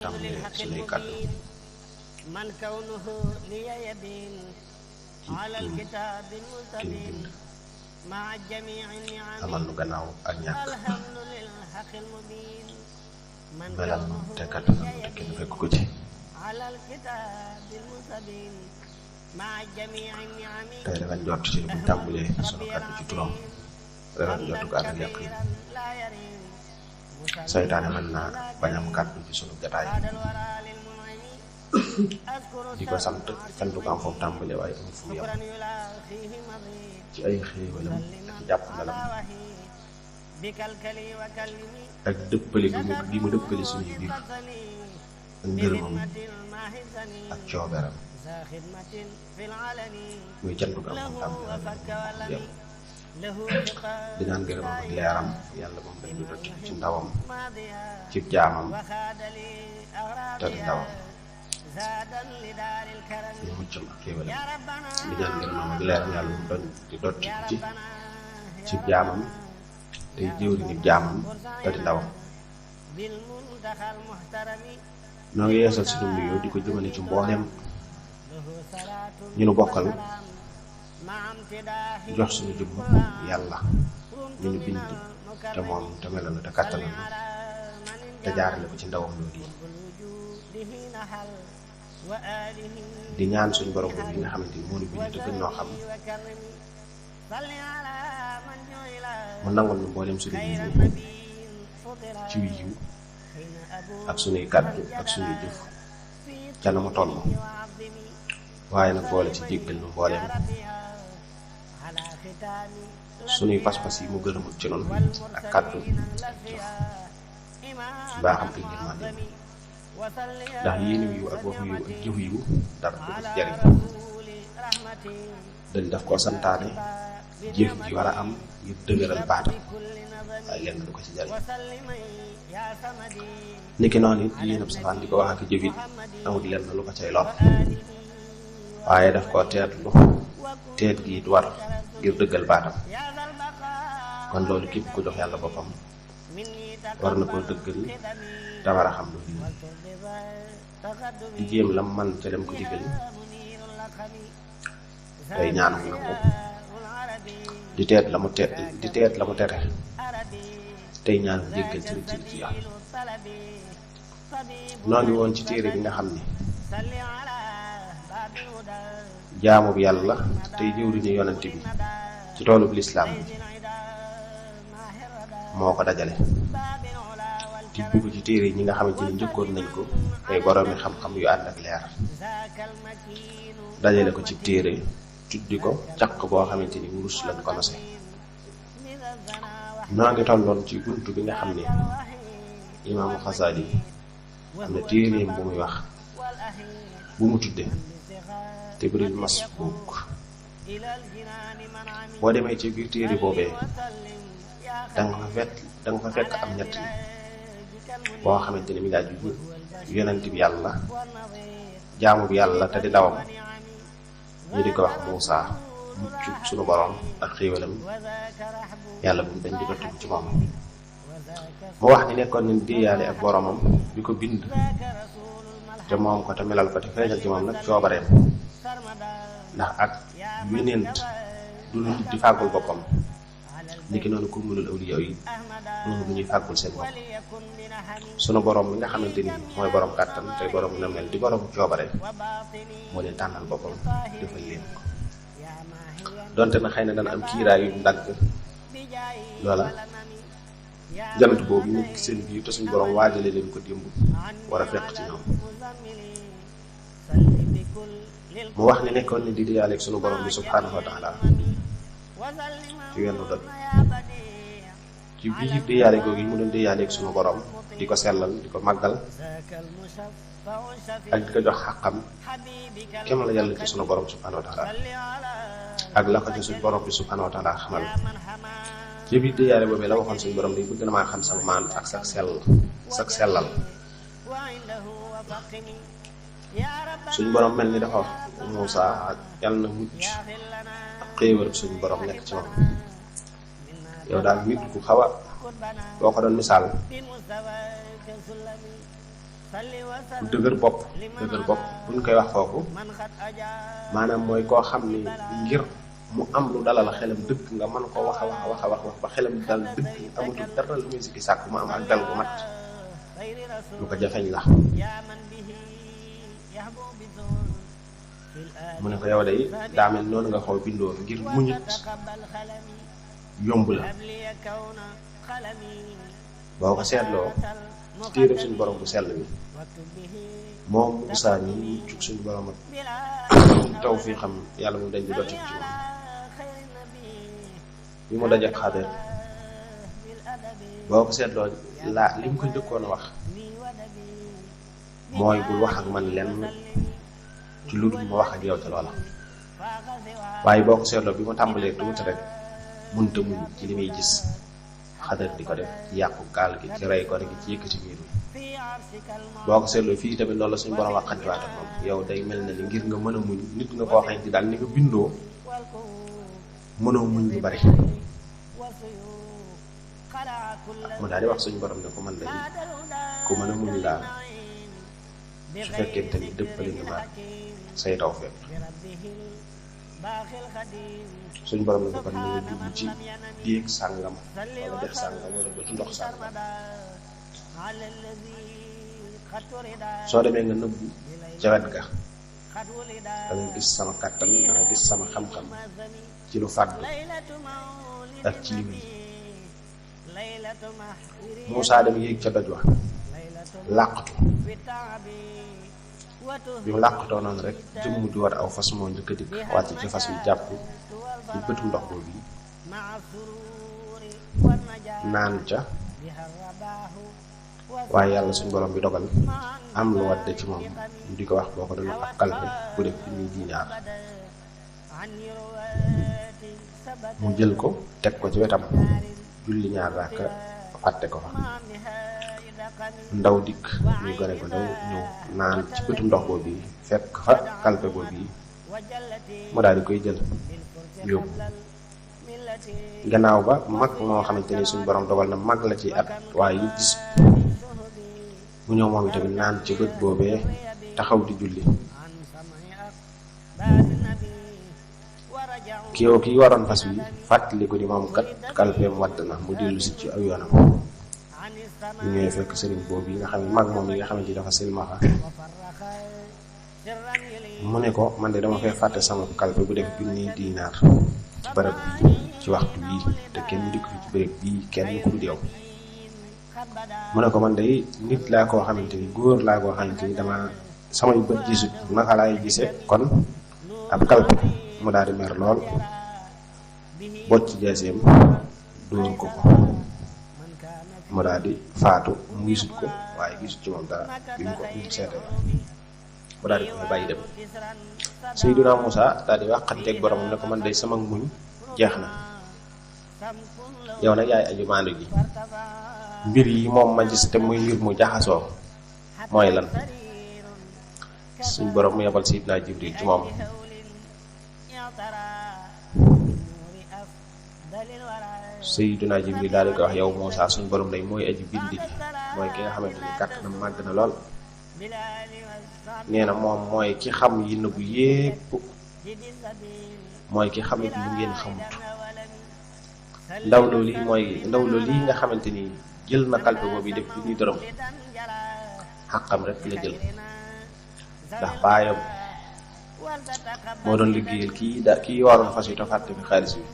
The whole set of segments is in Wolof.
tàmbalee suñuy kàddu ci tur ki ñu bind amal nu gannaaw ak ñàkk melal nu te kàttanal nu te kenn fekk ko ci tey dafa njort ci buñ tàmbalee sunu kàddu ci turam dafa njort ko ak yàq yi seytaane mën naa bañ am kàddu ci sunu jataay di ko sant kenn du ko am foofu tàmbalee waaye amul fu mu yem ci ay xéewalam ak jàpp ndalam ak dëppale gi mu dëppale suñuy biir ak ngërëmam ak cooberam muy cant ko am foofu tàmbalee yem di ñaan ngërëmam ak leeram yàlla moom dañ ñu dot ci ndawam ci jaamam te di ndawam ñu muccam ak xéewalam di ñaan ngërëmam ak leeram yàlla moom dañ di dot ci jaamam tey jëwri ni jaamam te di ndawam noo ngi yeesal suñu nuyoo di ko jëmale ci mbooleem ñu nu bokkal jox suñu jëmm yàlla ñu ñu bind te moom te melal na te kàttanal na te jaarale ko ci ndawam loolu yi di ñaan suñu borom boobu yi nga xamante ni moo ñu bind te gën noo xam mu nangul ñu mboolem suñu yiw ci yiw ak suñuy kàddu ak suñuy jëf ca na mu toll waaye nag boole ci jéggal nu mboolem suñuy pas-pas yi mu gërëmut ci noonu ak kàddu jëf baaxam ak yërmande ndax yéen yiw ak waxu yiw ak jëf yiw dara du ko ci jariñ dañ daf koo santaane jëf ji war a am ngir dëgëral baatam waaye lenn du ko ci jariñ niki noonu it yéen ab safaan di ko wax ak jëfit amul lenn lu ko cay lor waaye daf koo teet gi it war ngir dëggal baatam kon loolu képp ku jox yàlla boppam war na koo dëggal te war a xam lu fi di jéem lam man ca dem ko digal tey ñaanam nangu di teet la mu tere tey ñaan jéggal ci ci yàlla noo ngi woon ci téere bi nga xam ni jaamu bi yàlla tey jëwriñu yonent bi ci toolub lislaam bi moo ko dajale tibbi ko ci téere yi ñi nga xamante ni njëkkoon nañ ko tey boroomi xam-xam yu ànd ak leer dajale ko ci téere tuddi ko caq boo xamante ni wurus lañ ko nose noo ngi tolloon ci buntu bi nga xam ne imaamu Xasaali am na téereem bu muy wax bu mu tudde Tibril Masbuuk boo demee ci biir téere boobee danga fa fekk am ñett ni boo xamante ni mi ngaa juju yonent bi yàlla jaamu bi yàlla te di ndawam ñu di ko wax Muusaa mucc sunu borom ak xéewalam yàlla bu mu dañ di dottiku ci moom mu wax ni nekkoon nañ déeyaale ak boromam bi ko bind te moom ko te melal ko te feeñal ci moom nag coobareem ndax ak wenent du lu nit di fàggul boppam niki noonu ko mënul awliya yi noonu du ñuy fàggul seen bopp sunu borom mi nga xamante ni mooy borom kàttan tey borom na mel di borom coobare moo leen tànnal boppam defal leen ko donte na xëy na dana am kiiraay yu ndagg loola jant boobu ñu nekk seen biir te suñu borom waajale leen ko démb war a fekk ci ñoom mu wax ni nekkoon ni di yàlla ak sunu borom bi subhanahu wa taala ci wenn doj ci biir di yàlla googu yi mu doon di yàlla ak sunu borom di ko sellal di ko màggal ak di ko jox xàqam kem la yàlla ci sunu borom subhanahu wa taala ak la ko ci suñu borom bi subhanahu wa taala xamal ci biir di yàlla boobu la waxoon suñu borom di bëgg na maa xam sama maan ak sak sellal suñu borom mel ni dafa wax Muusaa ak yàlla na mucc ak xéewal suñu borom nekk ci moom yow daal nit ku xaw a boo ko doon misaal ku dëgër bopp buñ koy wax foofu maanaam mooy koo xam ni ngir mu am lu dalal xelam dëgg nga mën ko wax ba xelam dal dëgg amatul dara lu muy sikki sàkk mu am ak dal gu mat lu ko jafeñ la. mu ne ko yow day daa mel noonu nga xaw bindoo ngir muñit yomb la boo ko seetloo ci téere suñu borom bu sell bi moom Musaa mi muccug suñu borom ak taw fii xam yàlla mu dañ di dotti ci moom bi mu dajak Xadir boo ko seetloo li mu ko njëkkoon a wax mooy bul wax ak man lenn ci lu dul ma wax ak yow ca loola waaye boo ko seetloo bi mu tàmbalee tuuti rek munta muñ ci li muy gis Xadir di ko def ci yàqu gaal gi ci rey ko rek ci yëkkati miir bi boo ko seetloo fii tamit loolu la suñu borom waxantiwaate moom yow day mel na ni ngir nga mën a muñ nit nga koo xamante daal ni nga bindoo mënoo muñ lu bari mu daal di wax suñu borom ne ko man day ku mën a muñ laa su fekkente ni dëppale nga ma say taw fépp suñ borom ne ko kon nga dugg ci déeg sàngam wala dex sàngam wala bëtu ndox sàngam soo demee nga nëbbu ca wet ga da nga gis sama kàttan da nga gis sama xam-xam ci lu fàddu ak ci liw yi Muusaa dem yéeg ca doj wa làqatu bi mu làqatoo noonu rek jëmm ju war aw fas moo njëkk a dikk wàcc ci fas wi jàpp ci bëtu ndox boobu yi naan ca waaye yàlla suñu borom bi dogal am lu wadde ci moom ñu di ko wax boo ko doon ab kalpe bu def bi ñuy diinaar mu jël ko teg ko ci wetam julli ñaar raaka fàtte ko fa ndaw dikk muy gone ko ndaw ñëw naan ci bëtu ndox boobu yi fekk fa kalpe boobu yi mu daal di koy jël yóbbu gannaaw ba mag moo xamante ni suñu borom dogal na mag la ci at waaye yu gis mu ñëw moom itamit naan ci bët boobee taxaw di julli kii waroon fas wi fàttali ko ni moom kat kalpeem wadd na mu dellu si ci aw yoonam ñu ñëwee fekk sëriñ boobu yi nga xam ne mag moom yi nga xamante ni dafa silmaxa mu ne ko man de dama fay fàtte sama kalpe bu def junni diinaar ci barab bii ci waxtu bii te kenn dikk fi ci béréb bii kenn ku dul yow mu ne ko man de nit laa koo xamante ni góor laa koo xamante ni dama samay bët gisut naka laay gise kon ab kalpe mu daal di mer lool bocc ci jaaseem dóor ko mu daal di faatu mu gisut ko waaye gisut ci moom dara bi mu ko seetee mu daal di koy bàyyi dem Seydina Muusaa daal di waxanteeg borom ne ko man day sama muñ jeex na yow nag yaay aju maandu ji mbir yi moom ma gis te muy mbir mu jaxasoo mooy lan suñ borom mu yebal Seydina Jibril ci moom Seydina Jibril daal di ko wax yow Muusaa suñ borom day mooy aji bind ji mooy ki nga xamante ni kàttanam màgg na lool nee na moom mooy ki xam yi nëbbu yépp mooy ki xamit lu ngeen xamut ndaw loolu yi nga xamante ni jël na kalpe boobu def bi ñuy dërëm xàqam rek la jël ndax baayam moo doon liggéeyal kii waroon fas yu te fàtte fi xaalis bi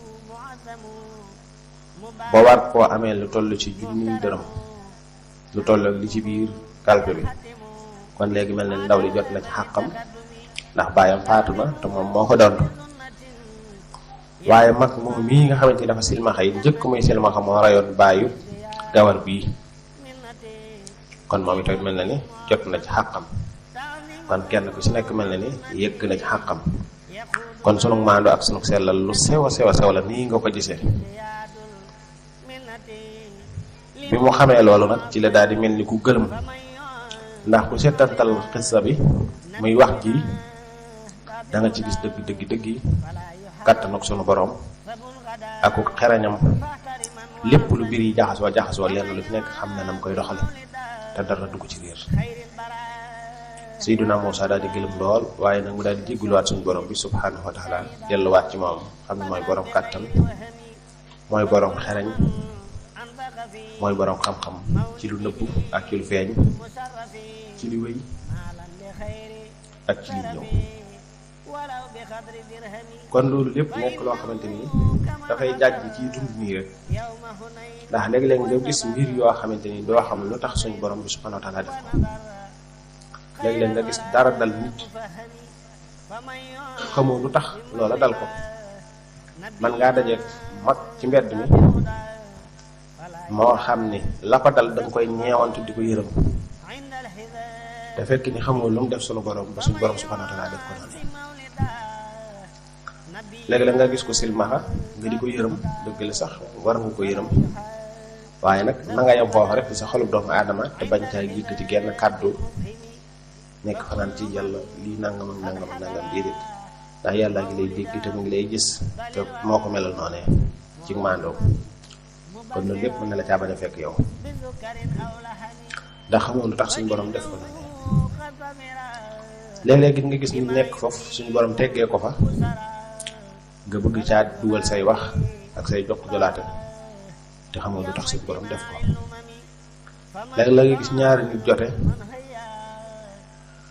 ba war koo amee lu toll ci junniy dërëm lu toll ak li ci biir kalpe bi kon léegi mel na ndaw li jot na ci xàqam ndax baayam faatu na te moom moo ko doon waaye mag moom mii nga xamante ni dafa silmaxa yi njëkk muy silmaxa moo rayoon baayu gawar bii kon moom itamit mel na ni jot na ci xàqam kon kenn ku ci nekk mel na ni yëgg na ci xàqam kon sunu maandu ak sunu sellal lu sew a sew la nii nga ko gisee bi mu xamee loolu nag ci la daal di mel ni ku gëlëm ndax ku seetantal xissa bi muy wax ji da nga ci gis dëgg yi kàttan ak sunu borom ak xerañam lépp lu mbir yi jaxasoo lenn lu fi nekk xam na nam koy doxale te dara dugg ci réer Seydina Muusaa daal di gëlëm lool waaye nag mu daal di jégguluwaat suñu borom bi subhanahu wa taala delluwaat ci moom xam ne mooy borom kàttan mooy borom xereñ mooy borom xam-xam ci lu nëbb ak ci lu feeñ ci li wéy ak ci li ñëw. kon loolu lépp nekk loo xamante ni dafay jàjj ci dund nii rek ndax léeg-léeg nga gis mbir yoo xamante ni doo xam lu tax suñu borom bi subhanahu wa taala def ko léeg-léeg nga gis dara dal nit xamoo lu tax loola dal ko man ngaa dajeeg mag ci mbedd mi moo xam ni la ko dal danga koy ñeewantu di ko yërëm te fekk ni xamoo lu mu def sunu borom ba suñu borom subhanahu wa taala def ko noonu. léeg-léeg nga gis ko silmaxa nga di ko yërëm dëgg la sax war nga ko yërëm waaye nag na nga yem foofu rek sa xolub doomu aadama te bañ caa yëkkati genn kàddu nekk fanaan ci yàlla lii nangam ak nangam ak nangam déedéet ndax yàlla ngi lay dégg te mu ngi lay gis te moo ko melal noonee ci maandoom kon loolu lépp mën na la caa bañ a fekk yow ndax xamoo lu tax suñu borom def ko noonu. léeg-léeg nga gis ñu nekk foofu suñu borom teggee ko fa nga bëgg caa dugal say wax ak say jokk jolaate te xamoo lu tax suñu borom def ko. léeg-léeg nga gis ñaari nit jote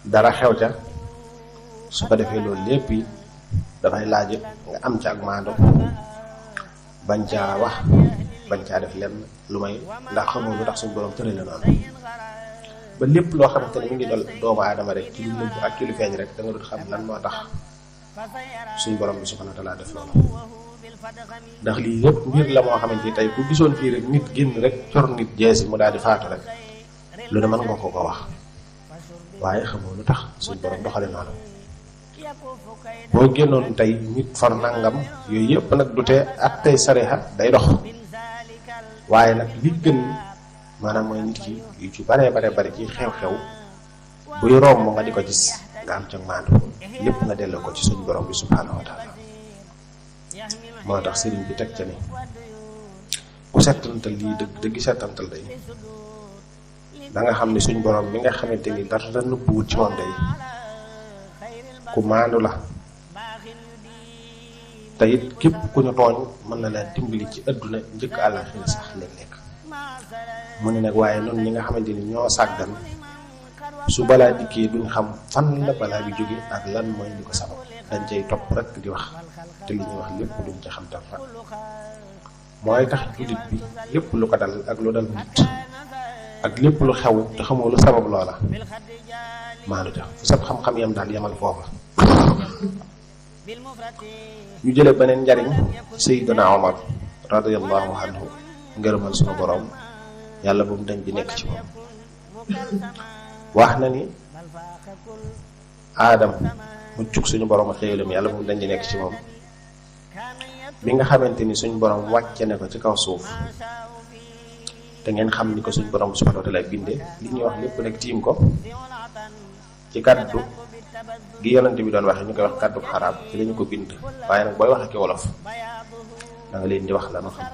dara xew ca su ko defee loolu lépp yi dafay laaj nga am ca ak maando bañ caa wax bañ caa def lenn lu may ndax xamoo lu tax suñu borom tërale noonu ba lépp loo xamante ne mi ngi dal doomu aadama rek ci lu nëbb ak ci lu feeñ rek da nga dut xam lan moo tax suñu borom bi subhanahu wa taala def loolu ndax lii yëpp mbir la moo xamante ni tey ku gisoon fii rek nit génn rek cor nit jeesi mu daal di faatu rek lu ne mën nga ko wax waaye xamoo lu tax suñu borom doxale noonu. boo génnoon tey nit far nangam yooyu yëpp nag du tee ak tey sareexa day dox waaye nag li gën maanaam mooy nit ki yu ci bare ci xew-xew buy romb nga di ko gis nga am ca maandu lépp nga delloo ko ci suñu borom bi subhanahu wa taala. moo tax sëriñ bi teg ca ni ku settantal lii dëgg settantal day da nga xam ne suñu borom bi nga xamante ni dara nëbbuwut ci moom day ku maandu la te it képp ku ñu tooñ mën na leen dimbali ci adduna njëkk àllaxira sax léeg-léeg mu ne nag waaye noonu ñi nga xamante ni ñoo sàggan su balaa dikkee duñ xam fan la balaa bi jóge ak lan mooy li ko sabab dañ cay topp rek di wax te li ñuy wax lépp duñ ca xam dara mooy tax jullit bi lépp lu ko dal ak lu dal nit ak lépp lu xew te xamoo lu sabab loola maanu ja fu sab xam-xam yam daal yamal foofa. ñu jële beneen njariñ Sayyidina Omar radiyallahu anhu ngërëmal sunu borom yàlla bu mu dañ di nekk ci moom wax na ni aadam muccug suñu borom ak xéewalam yàlla bu mu dañ di nekk ci moom bi nga xamante ni suñu borom wàcce ne ko ci kaw suuf te ngeen xam ni ko suñu borom subhanahu wa ta'ala bindee li ñuy wax lépp nag tiim ko ci kàddu gi yonent bi doon waxe ñu koy wax kàddu xaraab ci lañu ko bind waaye nag booy wax ak wolof da nga leen di wax la nu xam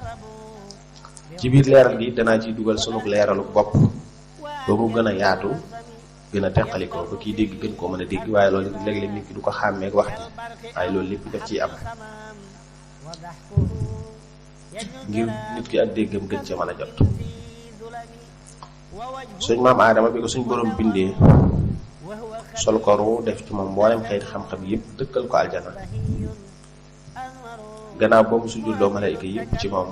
ci biir leeral gi danaa ciy dugal sunu leeralu bopp ba mu gën a yaatu gën a teqalikoo ba kiy dégg gën koo mën a dégg waaye loolu léeg-léeg nit ki du ko xàmmeeg wax ji waaye loolu lépp daf ciy am ngir nit ki ak déggam gën ca mën a jot. suñ maam aadama bi ko suñ borom bindee sol ko ru def ci moom mboolem xeeti xam-xam yëpp dëkkal ko aljana gannaaw boobu sujjóotloo malaayika yëpp ci moom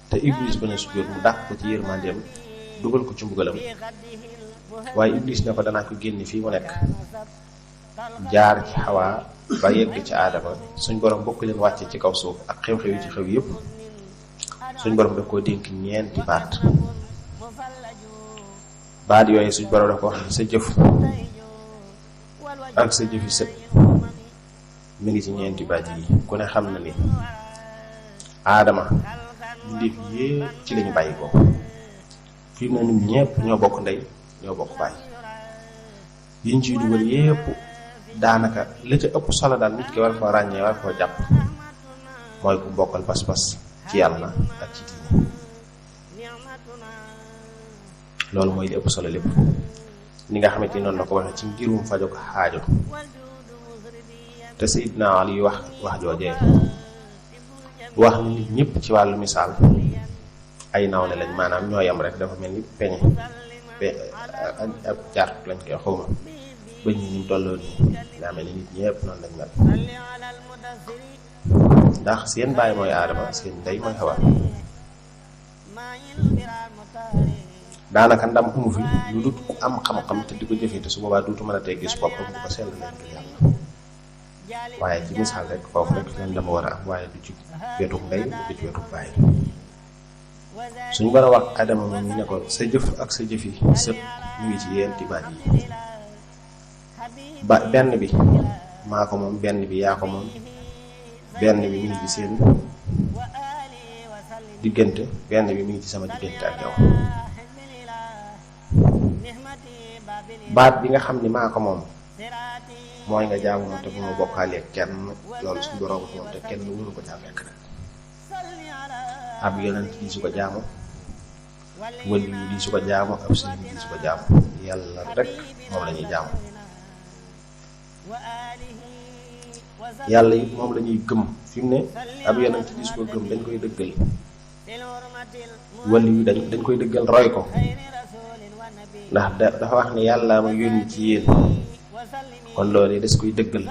te iblis bañ a sujjóot mu dàq ko ci yërmandeem dugal ko ci mbugalam waaye iblis ne ko danaa ko génne fii mu nekk jaar ci xawaa ba yegg ci aadama suñ borom bokk leen wàcce ci kaw suuf ak xew-xew yi ci xew yëpp suñ borom daf koo dénk ñeenti baat yooyu suñ borom daf ko wax ni sa jëf ak sa jëfi sët mi ngi ci ñeenti baat yi ku ne xam na ni aadama mbindeef yépp ci lañu bàyyi ko fii mu ne nit ñépp ñoo bokk ndey ñoo bokk bàyyi yiñ ciy dugal yépp daanaka la ca ëpp solo daal nit ki war koo ràññee war koo jàpp mooy ku bokkal pas-pas ci yàlla ak ci diine loolu mooy li ëpp solo lépp ni nga xamante ni noonu la ko waxee ci ngirum fajo ko xaajo te Seydina Ali wax joojee wax ni nit ñëpp ci wàllu misaal ay nawle lañ maanaam ñoo yam rek dafa mel ni peñe ab jart lañ koy xawma bëñ ñi ñu tolloo nii daa mel ni nit ñëpp noonu lañ mel ndax seen baay mooy Aadama seen ndey mooy Hawa daanaka ndam umu fi lu dut ku am xam-xam te di ko jëfee te su boobaa duutu mën a tey gis boppam bu ko sell leen ngir yàlla waaye ci misaal rek foofu rek leen dama war a am waaye du ci wetu ndey du ci wetu baay suñ war a wax Adama moom ñu ne ko sa jëf ak sa jëf yi sëpp ñu ngi ci yenti baat yi ba benn bi maa ko moom benn bi yaa ko moom benn bi mi ngi ci seen diggante benn bi mi ngi ci sama diggante ak yow baat bi nga xam ni maa ko moom mooy nga jaamu ma te bu ma bokkaalee kenn loolu suñu borom moom te kenn wëru ko caa fekk nag ab yonent di su ko jaamu wëli yu di su ko jaamu ab sëriñ di su ko jaamu yàlla rek moom la ñuy jaamu yàlla it moom la ñuy gëm fi mu ne ab yonent di su ko gëm dañ koy dëggal wëli yu dañ koy dëggal roy ko ndax dafa wax ne yàlla ma yónni ci yéen kon loolu des koy dëggal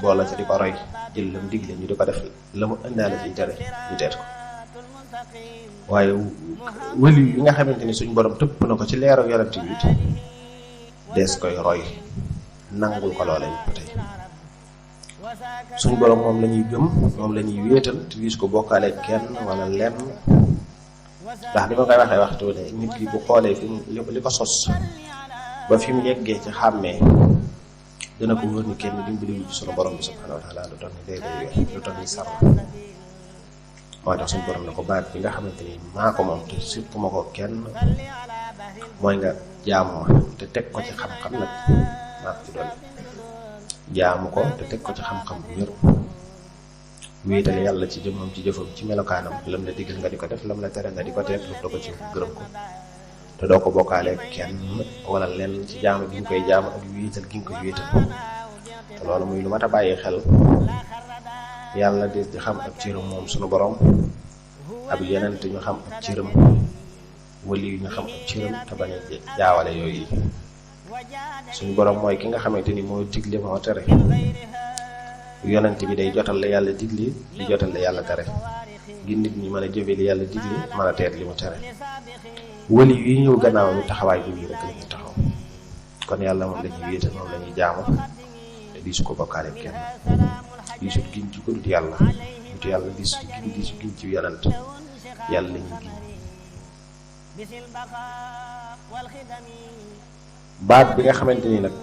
boola ca di ko roy jël la mu digle ñu di ko def la mu indaale ci tere ñu teet ko waaye wëli yi nga xamante ni suñ borom tëpp na ko ci leeru yonent bi it des koy roy nangul ko loola it ba tey suñ borom moom la ñuy gëm moom la ñuy wéetal te gis ko bokkaale kenn wala lenn ndax li ma koy waxee waxtu ne nit ki bu xoolee fi mu li ko sos ba fi mu yeggee ci xàmmee dana ko wóor ni kenn dimbali ci sunu borom bi subhanahu wa taala lu tax ni day lu tax ni sàmm moo tax suñu borom ne ko baat bi nga xamante ni maa ko moom te surtout ma ko kenn mooy nga jaamu ma te teg ko ci xam-xam nag maa ko ci doon jaamu ko te teg ko ci xam-xam bu wér wéetale yàlla ci jëmmam ci jëfam ci melokaanam lam la digal nga di ko def lam la tere nga di ko teet lu da ko ci gërëm ko te doo ko bokkaale kenn wala lenn ci jaamu gi nga koy jaamu ak wéetal gi nga koy wéetal te loolu muy lu mat a bàyyi xel yàlla di xam ab cëram moom sunu borom ab yeneen te ñu xam ab cëram wali yu ñu xam ab cëram te bañ a jaawale yooyu yi suñu borom mooy ki nga xamante ni moo digle moo tere yonent bi day jotal la yàlla digle di jotal la yàlla tere ngir nit ñi mën a jëfe li yàlla digle mën a teet li mu tere wali yi ñëw gannaaw ñu taxawaay bi rek la ñuy taxaw kon yàlla moom la ñuy wéetal moom la ñuy jaamu te di su ko bokkaale kenn di su giñ ci ko dut yàlla dut yàlla di su giñ ci yonent yàlla la ñuy giñ baat bi nga xamante ni nag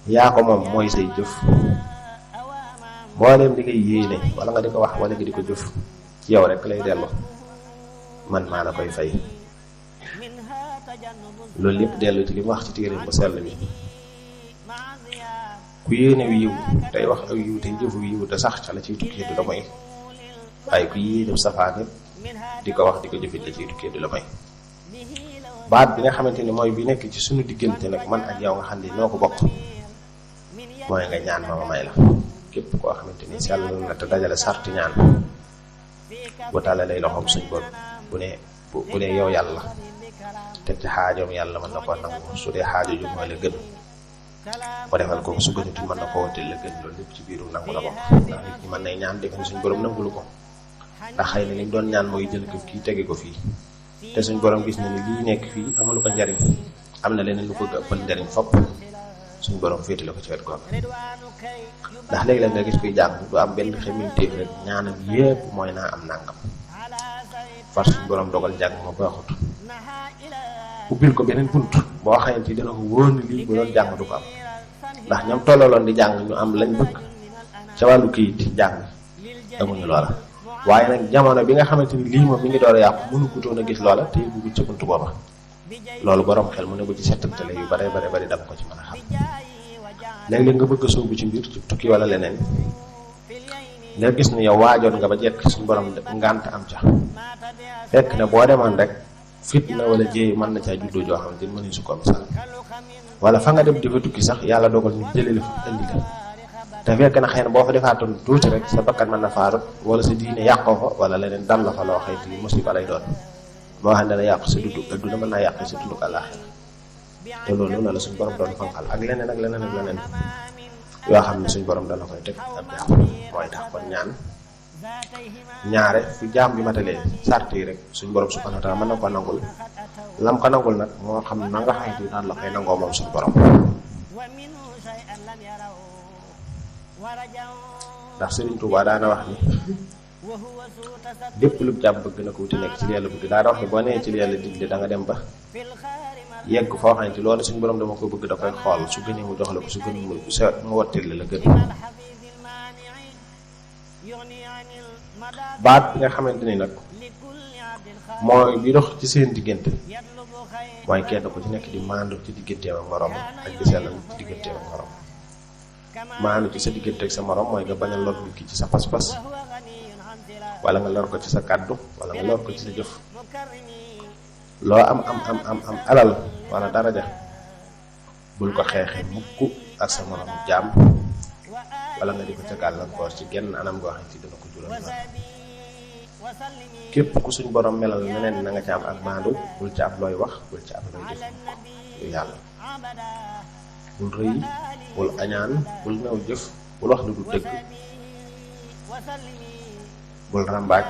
yaa ko moom mooy say jëf mbooleem di ngay yéene wala nga di ko wax wala nga di ko jëf ci yow rek lay dellu man maa la koy fay loolu lépp dellu ci li mu wax ci téere bu sell bi ku yéene wi yiw tey wax ak yiw tey jëfu yiw te sax ca la ciy tukkee du la may waaye ku yéene safaan it di ko wax di ko jëfit la ciy tukkee du la may baat bi nga xamante ni mooy bi nekk ci suñu diggante nag man ak yow nga xam ne noo ko bokk mooy nga ñaan ma may la képp koo xamante ni sell na te dajale sarti ñaan bu tàlla lay loxoom suñ bopp bu ne yow yàlla teg ci xaajoom yàlla mën na koo nangu su dee xaajo ju mooy la gën mu defal ko su gënutul mën na koo woteel la gën loolu lépp ci biirum nangu la bokk ndax nit ñi mën nay ñaan defe ne suñ borom nangulu ko ndax xëy na li mu doon ñaan mooy jël ko kii tege ko fii te suñ borom gis na ni lii nekk fii amalu ko njariñ am na leneen lu ko ëppal njariñ fopp suñ borom féetale ko ci wet googu ndax léegi-léeg nga gis kuy jàng du am benn xemimtéef rek ñaanam yépp mooy naa am nangam far suñ borom dogal jàng ma baaxut ubbil ko beneen bunt boo xamante ni dana ko wóor ni lii bu doon jàng du ko am ndax ñoom tollaloon di jàng ñu am lañ bëgg ca wàllu kayit jàng amuñu loola waaye nag jamono bi nga xamante ni lii moom mi ngi door a yàqu mënu ko toon a gis loola te yëgu ca buntu booba loolu borom xel mu ne ko ci settantale yu bare dama ko ci mën a xam léeg-léeg nga bëgg a sóobu ci mbir ci tukki wala leneen nga gis ni yow waajoon nga ba jekk suñu borom ngànt am ca fekk ne boo demoon rek fitna wala jéey mën na caa juddoo joo xam ne mënuñ su ko misaal wala fa nga dem di fa tukki sax yàlla dogal ñu jëlee la fa indi la te fekk na xëy na boo fa defaatoon tuuti rek sa bakkan mën na faarut wala sa diine yàqoo fa wala leneen dal la fa loo xëy ni musiba lay doon moo xam ne dana yàq sa dundu adduna mën naa yàq sa dundu àllaaxira te loolu na la suñ borom doon fanqal ak leneen ak leneen ak leneen yoo xam ne suñ borom dana koy teg ab jaam mooy tax kon ñaan ñaare fu jaam bi matalee sart yi rek suñ borom subhanahu wa ta'ala mën na ko nangul lam ko nangul nag moo xam na nga xamante ni daan la koy nangoo moom suñ borom ndax Sëriñ Tuubaa daana wax ni lépp lu jàmm bëgg na ko wuti nekk ci li yàlla bëgg daana wax ni boo nee ci li yàlla digle da nga dem ba yegg foo xamante ni loolu suñ borom dama ko bëgg da koy xool su gënee mu jox la ko su gënee mu wattil la gën baat bi nga xamante ni nag mooy bi dox ci seen diggante mooy kenn ku ci nekk di maandu ci digganteem ak morom ak di sellal ci digganteem ak morom maandu ci sa diggante ak sa morom mooy nga bañ a lor nit ki ci sa pas-pas wala nga lor ko ci sa kàddu wala nga lor ko ci sa jëf loo am alal wala daraja bul ko xeexee mukk ak sa morom jaam wala nga di ko ca gàllankoor ci genn anam goo xam ci dana ko jural la képp ku suñ borom melal neneen na nga ca am ak maandu bul ca am looy wax bul ca am looy def yu yàlla bul rëy bul añaan bul new jëf bul wax lu du dëgg bul rambaaj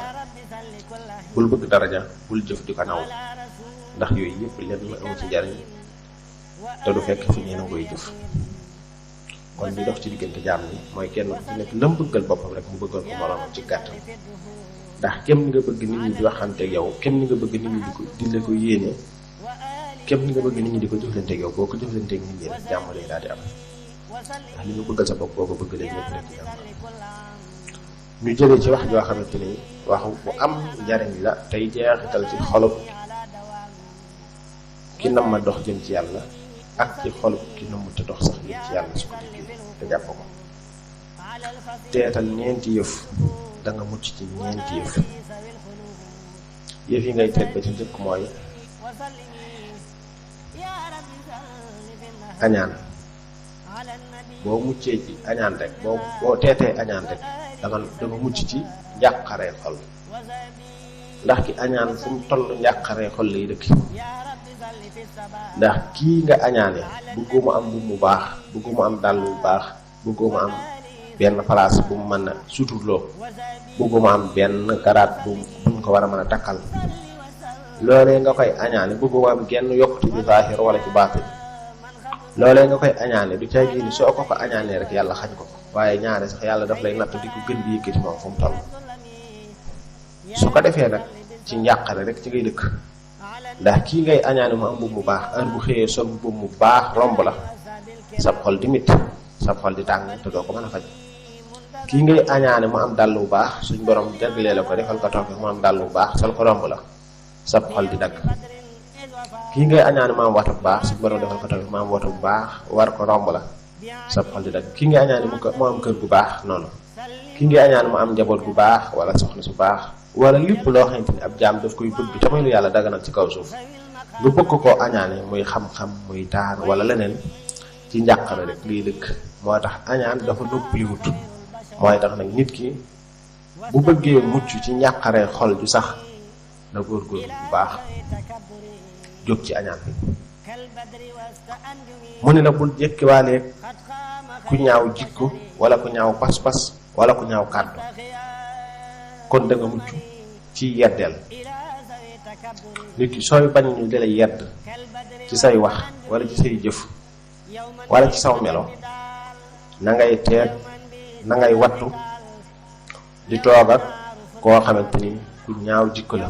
bul bëgg daraja bul jëf di ko naw ndax yooyu yëpp leen la amu ci njariñ te du fekk fi ñee na koy jëf kon di dox ci diggante jaam ni mooy kenn ku ci nekk lam bëggal boppam rek mu bëggal ko moroom ci gàttal ndax kem ni nga bëgg nit ñi di waxante ak yow kem ni nga bëgg nit ñi di la ko yéene kem ni nga bëgg nit ñi di ko jëflante ak yow boo ko jëflante ak nit ñi rek jàmm lay daal di am ndax li nga bëggal sa bopp boo ko bëggalee ñëpp nekk jàmm ñu jëlee ci wax joo xamante ni wax bu am njariñ la tey jeexital ci xolub ki nam ma dox jëm ci yàlla ak ci xolub ki nam te dox sax jëm ci yàlla su ko déggee te jàpp ko teetal ñeenti yëf da nga mucc ci ñeenti yëf yi ngay teet ba ci njëkk mooy añaan boo muccee ci añaan rek boo teetee añaan rek da nga mucc ci njàqaree xol ndax ki añaan fu mu toll njàqaree xol lay dëkk ndax kii nga añaane bëggoo mu am bu mu baax bëggoo mu am dàll bu baax bëggoo mu am benn place bu mu mën a suturloo bëggoo mu am benn garaat buñ ko war a mën a takkal loolee nga koy añaane bëggoo mu am genn yokkute ci zaahir wala ci baatin loolee nga koy añaane du caa génn soo ko añaanee rek yàlla xañ ko waaye ñaare sax yàlla daf lay natt di ko gën di yëkkati moom fu mu toll su ko defee nag ci njàqare rek ci ngay dëkk ndax kii ngay añaane mu am mbubb mu baax heure bu xëyee sol mbubb mu baax romb la sab xol di mit sab xol di tàng te doo ko mën a faj kii ngay añaane mu am dàll bu baax suñ borom jaglee la ko defal ko toog mu am dàll bu baax sol ko romb la sab xol di dagg kii ngay añaane mu am watu bu baax suñ borom defal ko toog mu am watu bu baax war ko romb la sab xol di dagg kii ngay añaane mu am kër gu baax noonu kii ngay añaane mu am njaboot gu baax wala soxna su baax wala lépp loo xamante ni ab jaam daf koy bëgg ca muy lu yàlla daganal ci kaw suuf nga bëgg koo añaane muy xam-xam muy taar wala leneen ci njàqare rek lii dëkk moo tax añaan dafa noppaliwut mooy tax nag nit ki bu bëggee mucc ci njàqare xol ju sax na góorgóorlu bu baax jóg ci añaan bi mu ne la bul jekkiwaaleeg ku ñaaw jikko wala ku ñaaw pas-pas wala ku ñaaw kàddu kon da nga mucc ci yeddeel nit ki sooy bañ ñu di la yedd ci say wax wala ci say jëf wala ci saw melo na ngay teet na ngay wattu di toog ak koo xamante ni ku ñaaw jikko la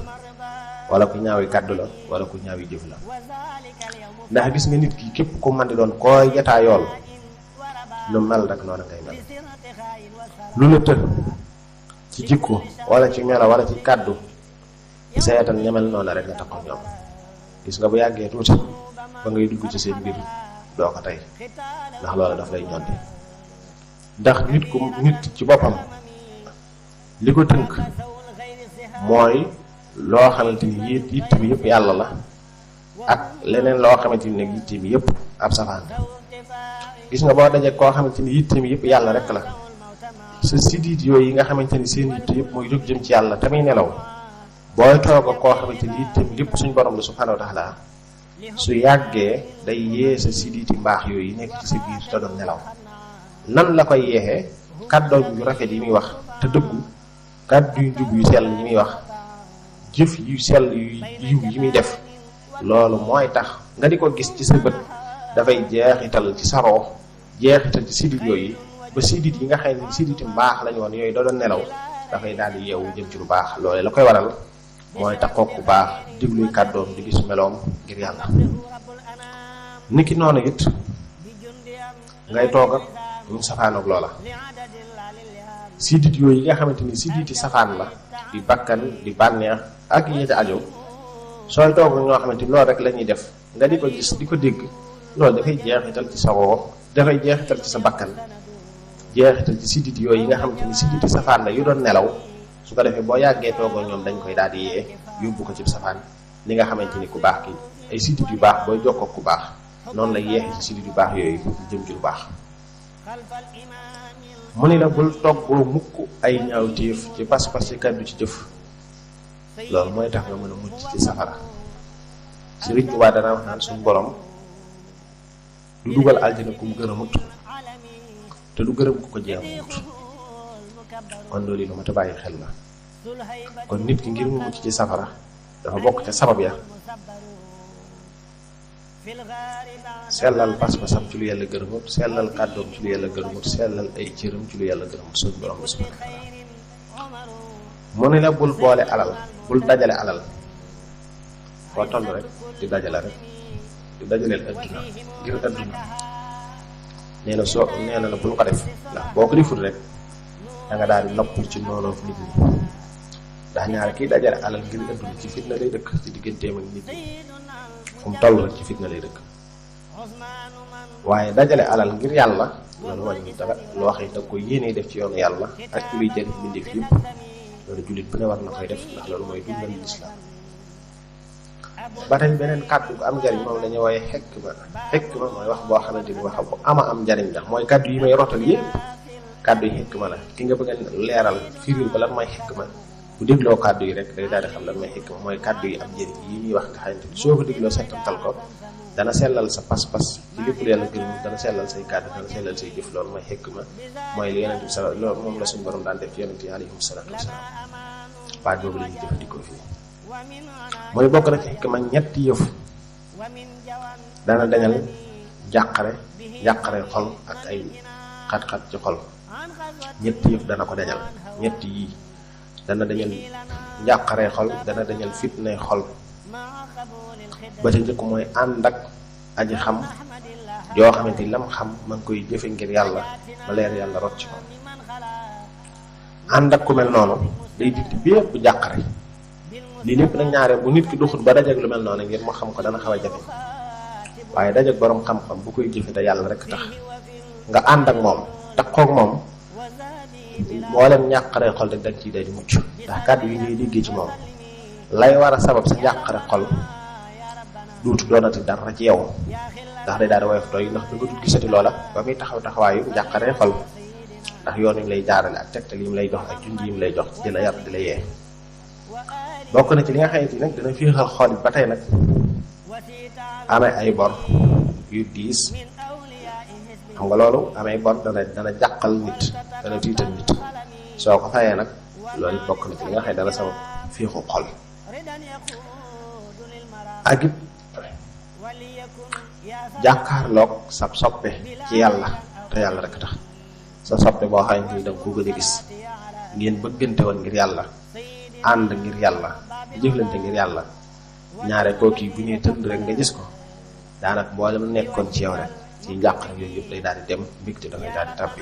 wala ku ñaawi kàddu la wala ku ñaawi jëf la ndax gis nga nit ki képp ku man di doon koy jataa yool lu mel rek noonu ngay mel lu la të ci jikko wala ci melo wala ci kàddu seetal ñemel noonu rek nga taxaw ñoom gis nga bu yàggee tuuti ba ngay dugg ci seen mbir doo ko tey ndax loolu daf lay ñonti ndax nit ci boppam li ko tënk mooy loo xamante ni yitt bi yëpp yàlla la ak leneen loo xamante ni nag yitte mi yëpp ab safaan la. gis nga boo dajee koo xamante ni yitte mi yëpp yàlla rek la, sa siddiit yooyu yi nga xamante ni seen yitte yëpp mooy jóg jëm ci yàlla tamit nelaw, booy toog ak koo xamante ni yitte mi lépp suñ borom la subhanahu wa taala, su yàggee day yee sa siddiiti mbaax yooyu nekk ci sa biir te doon nelaw. nan la koy yeexee? kàddoom yu rafet yi muy wax te dëggu, kàddu yu njub yu sell yi muy wax, jëf yu sell yu yiw yi muy def, loolu mooy tax nga di ko gis ci sa bët, dafay jeexital ci sa roox, jeexital ci sidit yooyu, ba sidit yi nga xam ne siditi mbaax lañu woon yooyu da doon nelaw, dafay daal di yeewu jëm ci lu baax. loole la koy waral mooy taxaw ku baax, digluy kàddoom di gis meloom ngir yàlla. niki noonu it ngay toog ak ñu safaan ak loola, sidit yooyu yi nga xamante ni siditi safaan la, di bakkan di bànneex ak yi ci aju, sooy toog ak ñoo xamante ni loolu rek la ñuy def, nga di ko gis di ko dégg, loolu dafay jeexital ci sa roox, dafay jeexital ci sa bakkan, jeexital ci sidit yooyu yi nga xamante ni siditi safaan la yu doon nelaw. su ko defee boo yàggee toogoo ñoom dañ koy daal di yee yóbbu ko ci safaan. li nga xamante ni ku baax ki ay sidit yu baax booy jokkoo ku baax, noonu la yeexee ci sidit yu baax yooyu jëm ci lu baax. mu ni la bul toggoo mukk ay ñaawteef ci pas-pas ci kàddu ci jëf, loolu mooy tax nga mën a mucc ci safara. Sëriñ Tuubaa dana wax naan suñu borom du dugal aljana ku mu gërëmut, te du gërëm ku ko jeexamut. kon loolu lu ma ta bàyyi xel la. kon nit ki ngir mu mucc ci safara dafa bokk ca sabab ya sellal pas-pasam ci lu yàlla gërëmut, sellal kàddoom ci lu yàlla gërëmut, sellal ay cëram ci lu yàlla gërëmut. suñu borom la subhanahu wa ta'ala mu ne la bul boole alal, bul dajale alal. foo toll rek di dajale rek di dajaleel adduna ngir adduna. nee na la bul ko def, ndax boo ko deful rek da nga daal di noppul ci noonu nit ñi. ndax ñaari kiy dajale alal ngir adduna ci fitna lay dëkk, ci digganteem ak nit ñi fu mu toll rek ci fitna lay dëkk. waaye dajale alal ngir yàlla loolu wàññi dara, loo xam ne da nga koy yéenee def ci yoonu yàlla ak ci luy jëriñ mbindeef yëpp, loolu jullit bu ne war na koy def, ndax loolu mooy dundal lislaam. ba tey beneen kàddu bu am njariñ moom la ñuy wooye xikma mooy wax boo xamante ni wax bu ama am njariñ la. mooy kàddu yi may rotal yëpp kàddu yi xikma la. ki nga bëgg a leeral firil ba lan mooy xikma, bu dégloo kàddu yi rek day daal di xam lan mooy xikma. mooy kàddu yi am njariñ yi ñuy wax nga xamante ni soo ko dégloo settantal ko, dana sellal sa pas-pas ci lépp lu yàlla gërëm, dana sellal say kàddu, dana sellal say jëf. loolu mooy xikma, mooy li yonent bi loolu moom la suñu borom daan def ci yonent yi alayhim salaatu wasalaam. baat boobu la ñuy jëfandikoo fii. mooy bokk na ci xikma ñetti yëf dana dañal njàqare xol ak ay xat-xat ci xol. ñetti yëf dana ko dañal. ñetti yii dana dañal njàqare xol, dana dañal fitnay xol. ba ca njëkk mooy ànd ak aji xam joo xamante ni lam xam ma ngi koy jëfe ngir yàlla ba leer yàlla rot ci moom. ànd ak ku mel noonu day dindi bépp njàqare. lii lépp nag ñaare bu nit ki doxut ba dajeeg lu mel noonu ngir mu xam ko dana xaw a jafe, waaye dajeeg borom xam-xam bu koy jëfe te yàlla rek tax nga ànd ak moom takkoog moom, moo leen ñàqaree xol rek dañ ciy day di mucc. ndax kàddu yi ngay déggee ci moom lay war a sabab sa ñàqare xol duutu doonati dara ci yow, ndax day daal di woyof doy, ndax da nga dut gisati loola ba muy taxawaayu ñàqaree xol. ndax yoon yi mu lay jaarale ak tegtal yi mu lay jox ak junj yi mu lay jox di la yar di la yee. bokk na ci li nga xamante ni nag dana fiixal xol ba tey nag amee ay bor yu diis. xam nga loolu amee bor dana jàqal nit, dana tiital nit. soo ko fayee nag loolu bokk na ci li nga xam ne dana sabab fiixu xol. ak it jàkkaarloog sa soppe ci yàlla te yàlla rek tax. sa soppe boo xamante ni da nga ko gën a gis, ngeen bëggante woon ngir yàlla, ànd ngir yàlla, jëflante ngir yàlla. ñaare kooki bu ñuy tënd rek nga gis ko, daanaka mboolem nekkoon ci yow rek ci njàqare yooyu yëpp day daal di dem, mbégte da ngay daal di tàbbi.